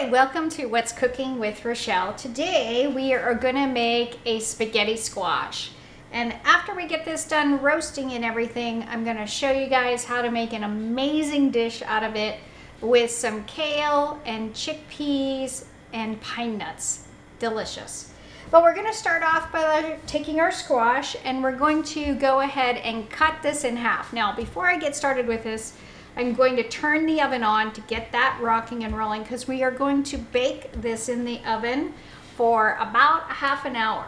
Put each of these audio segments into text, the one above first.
Hi, welcome to What's Cooking with Rochelle. Today we are going to make a spaghetti squash. And after we get this done roasting and everything, I'm going to show you guys how to make an amazing dish out of it with some kale and chickpeas and pine nuts. Delicious. But we're going to start off by taking our squash and we're going to go ahead and cut this in half. Now, before I get started with this, I'm going to turn the oven on to get that rocking and rolling because we are going to bake this in the oven for about half an hour.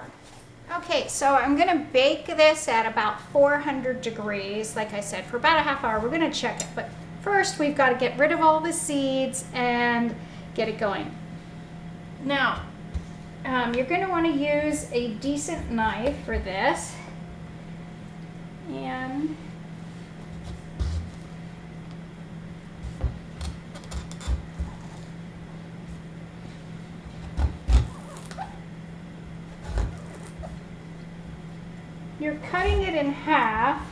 Okay, so I'm going to bake this at about 400 degrees, like I said, for about a half hour. We're going to check it, but first we've got to get rid of all the seeds and get it going. Now, you're going to want to use a decent knife for this, and you're cutting it in half.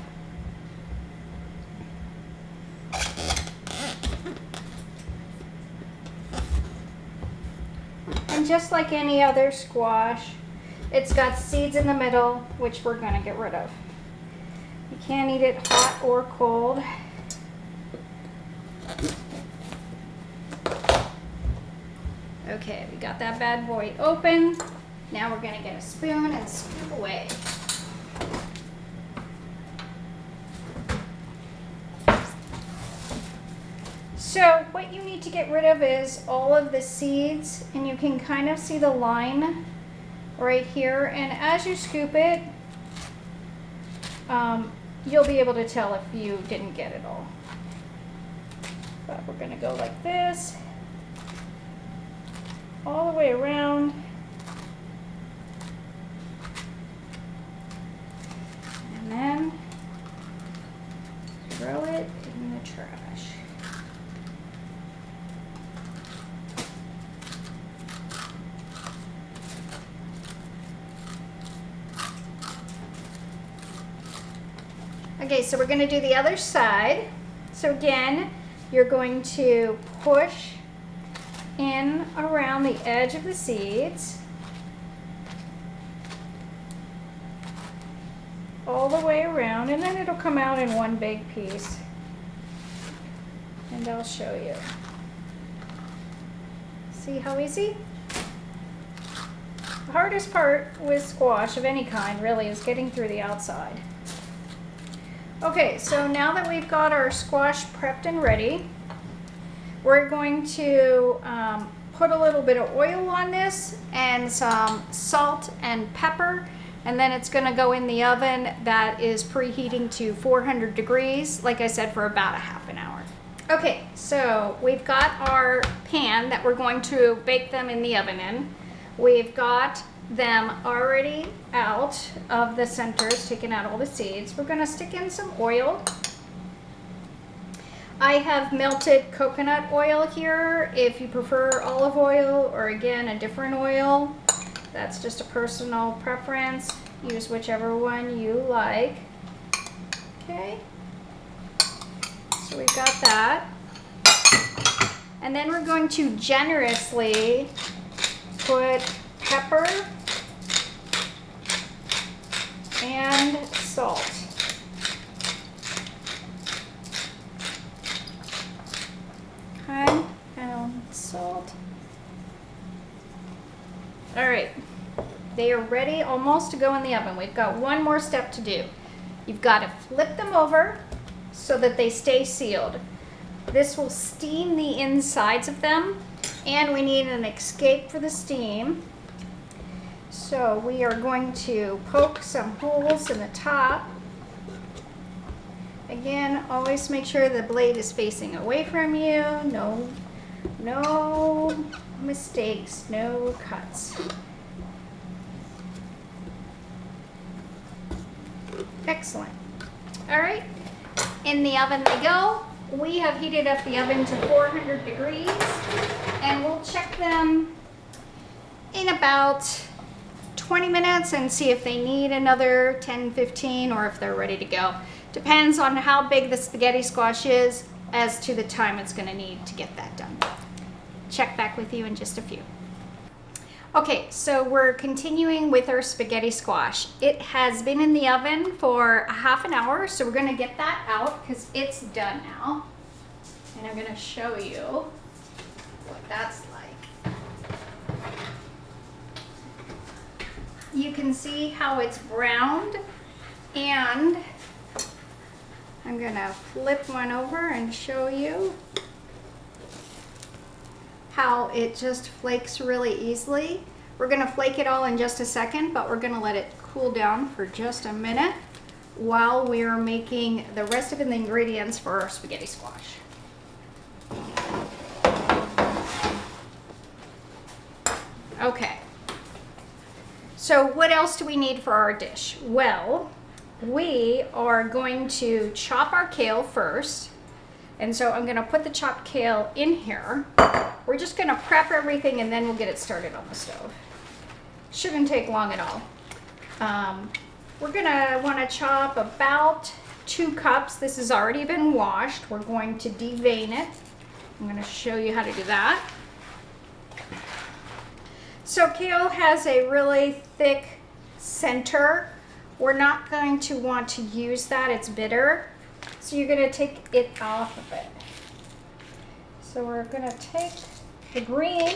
And just like any other squash, it's got seeds in the middle, which we're going to get rid of. You can't eat it hot or cold. Okay, we got that bad boy open. Now we're going to get a spoon and scoop away. So what you need to get rid of is all of the seeds, and you can kind of see the line right here. And as you scoop it, you'll be able to tell if you didn't get it all. But we're going to go like this, all the way around. And then throw it in the trash. Okay, so we're going to do the other side. So again, you're going to push in around the edge of the seeds, all the way around, and then it'll come out in one big piece. And I'll show you. See how easy? The hardest part with squash of any kind really is getting through the outside. Okay, so now that we've got our squash prepped and ready, we're going to put a little bit of oil on this and some salt and pepper, and then it's going to go in the oven that is preheating to 400 degrees, like I said, for about a half an hour. Okay, so we've got our pan that we're going to bake them in the oven in. We've got them already out of the centers, taking out all the seeds. We're going to stick in some oil. I have melted coconut oil here. If you prefer olive oil or again a different oil, that's just a personal preference. Use whichever one you like. Okay, so we've got that. And then we're going to generously put pepper and salt. Okay, and salt. All right, they are ready almost to go in the oven. We've got one more step to do. You've got to flip them over so that they stay sealed. This will steam the insides of them, and we need an escape for the steam. So we are going to poke some holes in the top. Again, always make sure the blade is facing away from you. No mistakes, no cuts. Excellent. All right, in the oven they go. We have heated up the oven to 400 degrees, and we'll check them in about 20 minutes and see if they need another 10-15 or if they're ready to go. Depends on how big the spaghetti squash is as to the time it's going to need to get that done. check back with you in just a few. Okay, so we're continuing with our spaghetti squash. It has been in the oven for a half an hour, so we're gonna get that out because it's done now. And I'm gonna show you what that's like. You can see how it's browned, and I'm gonna flip one over and show you how it just flakes really easily. We're gonna flake it all in just a second, but we're gonna let it cool down for just a minute while we're making the rest of the ingredients for our spaghetti squash. Okay, so what else do we need for our dish? Well, we are going to chop our kale first. And so I'm gonna put the chopped kale in here. We're just gonna prep everything and then we'll get it started on the stove. Shouldn't take long at all. We're gonna wanna chop about 2 cups. This has already been washed. We're going to devein it. I'm gonna show you how to do that. So kale has a really thick center. We're not going to want to use that, it's bitter. So you're gonna take it off of it. So we're gonna take the green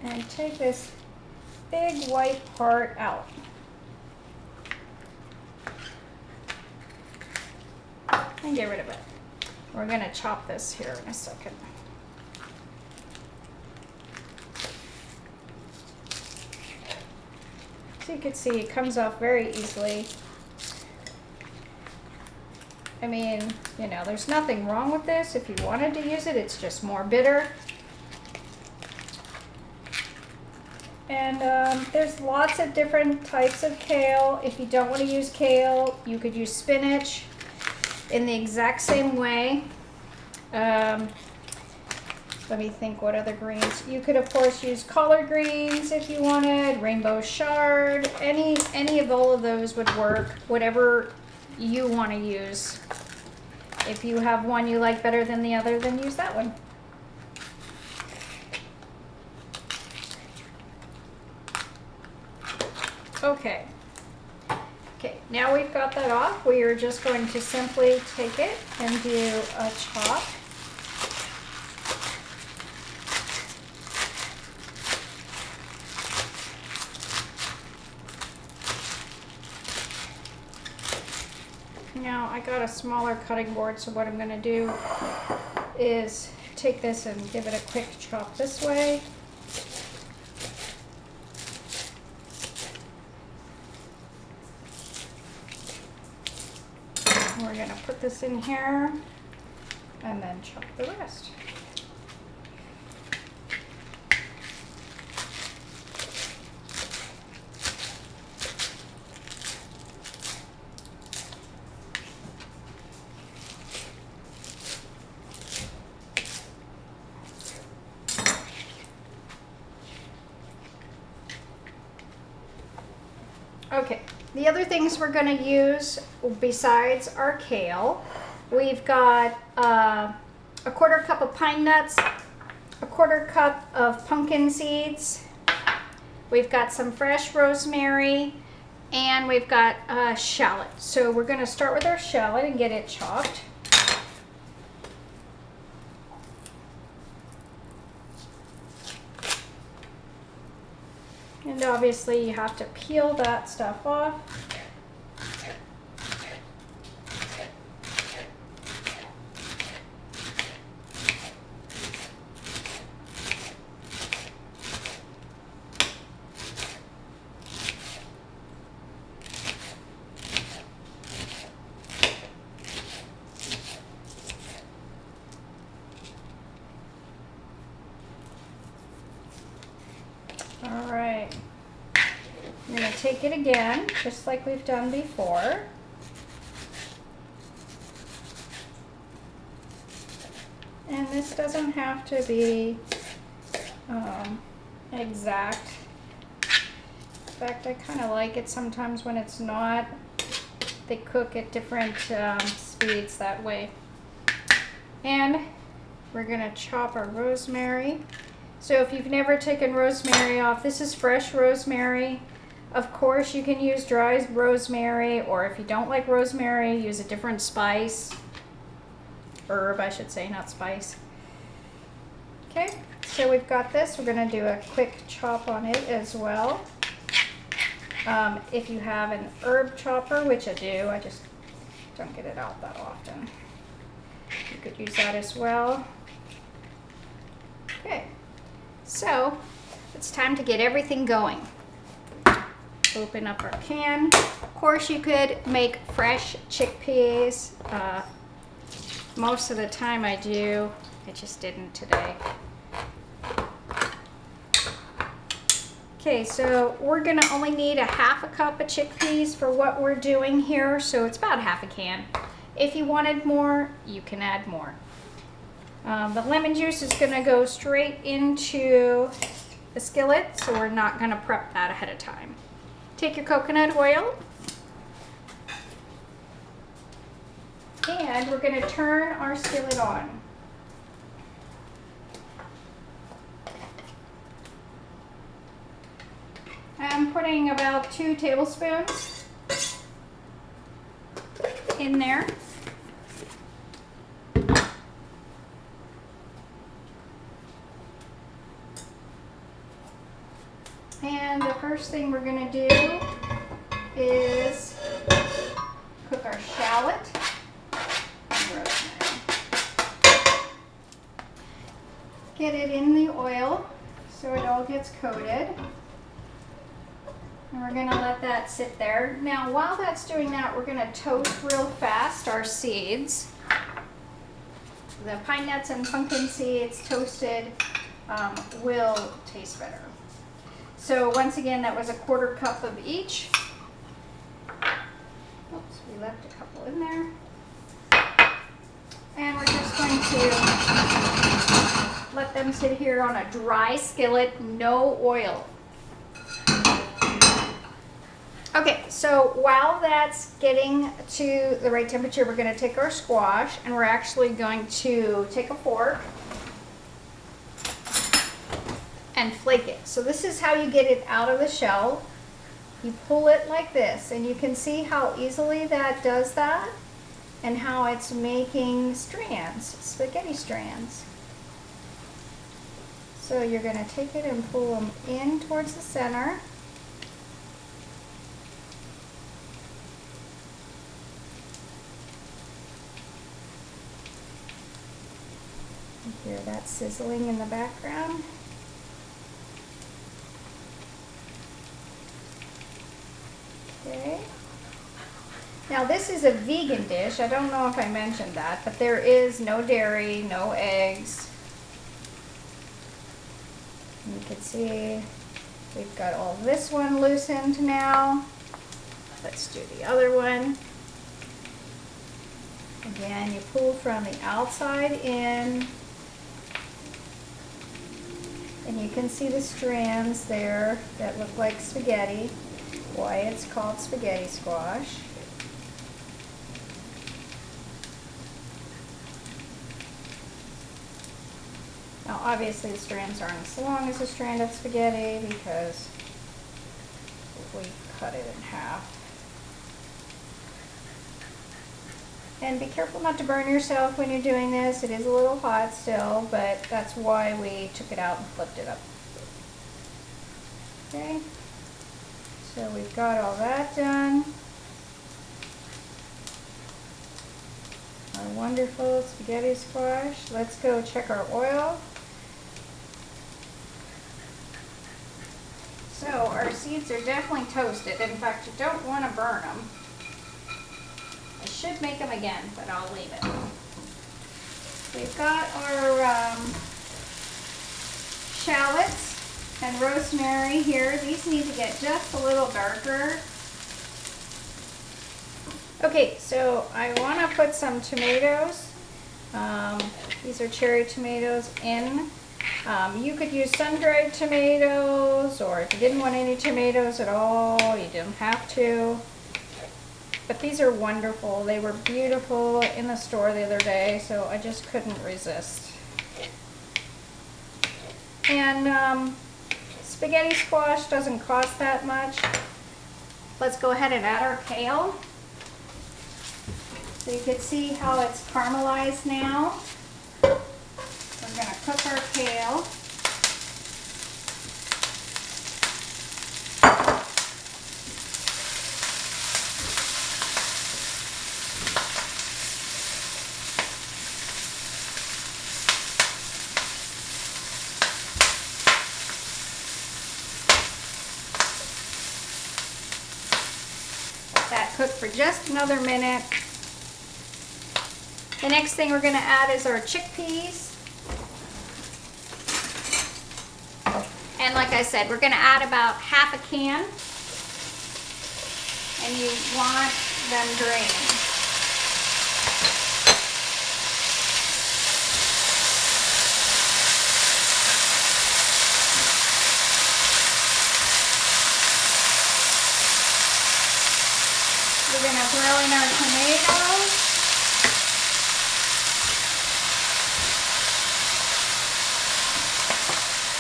and take this big white part out. And get rid of it. We're gonna chop this here in a second. So you can see it comes off very easily. I mean, you know, there's nothing wrong with this. If you wanted to use it, it's just more bitter. And there's lots of different types of kale. If you don't want to use kale, you could use spinach in the exact same way. Let me think what other greens. You could, of course, use collard greens if you wanted, rainbow chard. Any of all of those would work, whatever you want to use. If you have one you like better than the other, then use that one. Okay, now we've got that off. We are just going to simply take it and do a chop. Now I got a smaller cutting board, so what I'm going to do is take this and give it a quick chop this way. We're going to put this in here and then chop the rest. Okay, the other things we're going to use besides our kale, we've got a 1/4 cup of pine nuts, a 1/4 cup of pumpkin seeds, we've got some fresh rosemary, and we've got shallot. So we're going to start with our shallot and get it chopped. And obviously you have to peel that stuff off. All right, I'm going to take it again, just like we've done before. And this doesn't have to be exact. In fact, I kind of like it sometimes when it's not. They cook at different speeds that way. And we're gonna chop our rosemary. So if you've never taken rosemary off, this is fresh rosemary. Of course, you can use dry rosemary, or if you don't like rosemary, use a different spice. Herb, I should say, not spice. Okay, so we've got this. We're gonna do a quick chop on it as well. If you have an herb chopper, which I do, I just don't get it out that often. You could use that as well. Okay, so it's time to get everything going. Open up our can. Of course, you could make fresh chickpeas. Most of the time I do. I just didn't today. Okay, so we're gonna only need a half a cup of chickpeas for what we're doing here, so it's about half a can. If you wanted more, you can add more. The lemon juice is gonna go straight into the skillet, so we're not gonna prep that ahead of time. Take your coconut oil, and we're gonna turn our skillet on. I'm putting about 2 tablespoons in there. And the first thing we're going to do is cook our shallot and rosemary. Get it in the oil so it all gets coated. And we're going to let that sit there. Now, while that's doing that, we're going to toast real fast our seeds. The pine nuts and pumpkin seeds toasted will taste better. So once again, that was a 1/4 cup of each. Oops, we left a couple in there. And we're just going to let them sit here on a dry skillet, no oil. Okay, so while that's getting to the right temperature, we're going to take our squash, and we're actually going to take a fork and flake it. So this is how you get it out of the shell. You pull it like this, and you can see how easily that does that, and how it's making strands, spaghetti strands. So you're going to take it and pull them in towards the center. You hear that sizzling in the background. Okay. Now this is a vegan dish. I don't know if I mentioned that, but there is no dairy, no eggs. You can see we've got all this one loosened now. Let's do the other one. Again, you pull from the outside in, and you can see the strands there that look like spaghetti. Why it's called spaghetti squash. Now obviously the strands aren't as long as a strand of spaghetti because we cut it in half. And be careful not to burn yourself when you're doing this. It is a little hot still, but that's why we took it out and flipped it up. Okay, so we've got all that done. Our wonderful spaghetti squash. Let's go check our oil. So our seeds are definitely toasted. In fact, you don't want to burn them. I should make them again, but I'll leave it. We've got our shallots and rosemary here. These need to get just a little darker. Okay, so I want to put some tomatoes. These are cherry tomatoes in. You could use sun-dried tomatoes, or if you didn't want any tomatoes at all, you didn't have to. But these are wonderful. They were beautiful in the store the other day, so I just couldn't resist. And spaghetti squash doesn't cost that much. Let's go ahead and add our kale. So you can see how it's caramelized now. We're going to cook our kale. Let that cook for just another minute. The next thing we're going to add is our chickpeas. And like I said, we're going to add about half a can. And you want them drained. We're going to throw in our tomatoes.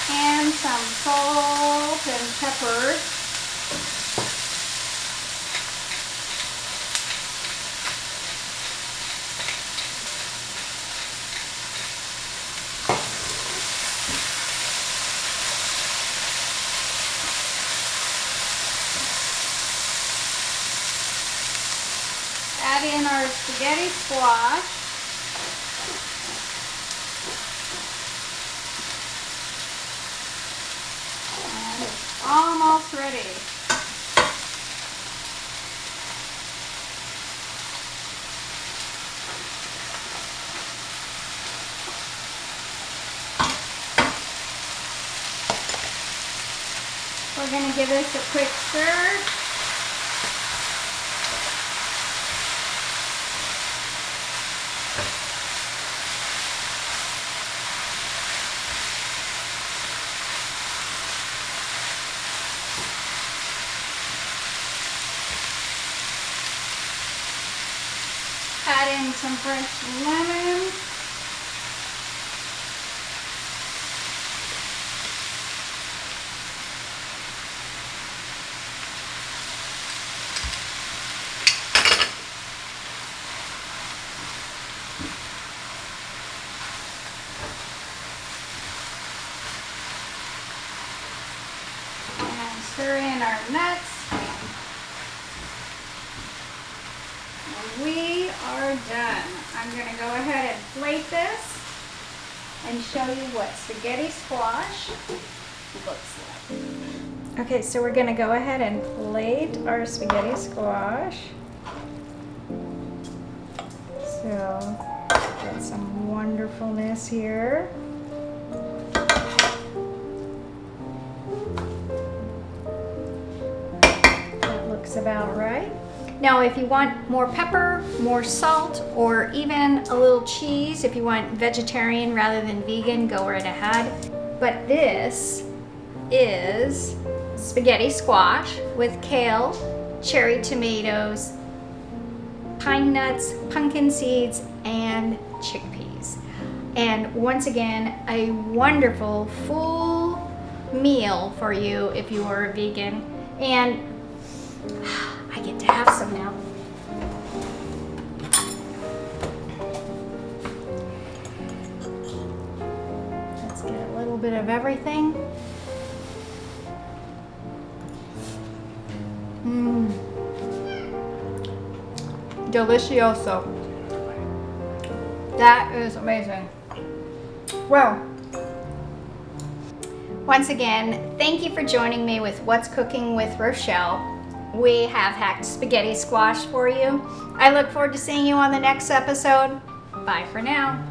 And some salt and pepper. Add in our spaghetti squash. Almost ready. We're going to give this a quick stir. Add in some fresh lemon. And stir in our nuts. We are done. I'm going to go ahead and plate this and show you what spaghetti squash looks like. Okay, so we're going to go ahead and plate our spaghetti squash. So, got some wonderfulness here. That looks about right. Now, if you want more pepper, more salt, or even a little cheese, if you want vegetarian rather than vegan, go right ahead. But this is spaghetti squash with kale, cherry tomatoes, pine nuts, pumpkin seeds, and chickpeas. And once again, a wonderful full meal for you if you are a vegan. And I get to have some now. Let's get a little bit of everything. Delicioso. That is amazing. Well, once again, thank you for joining me with What's Cooking with Rochelle. We have hacked spaghetti squash for you. I look forward to seeing you on the next episode. Bye for now.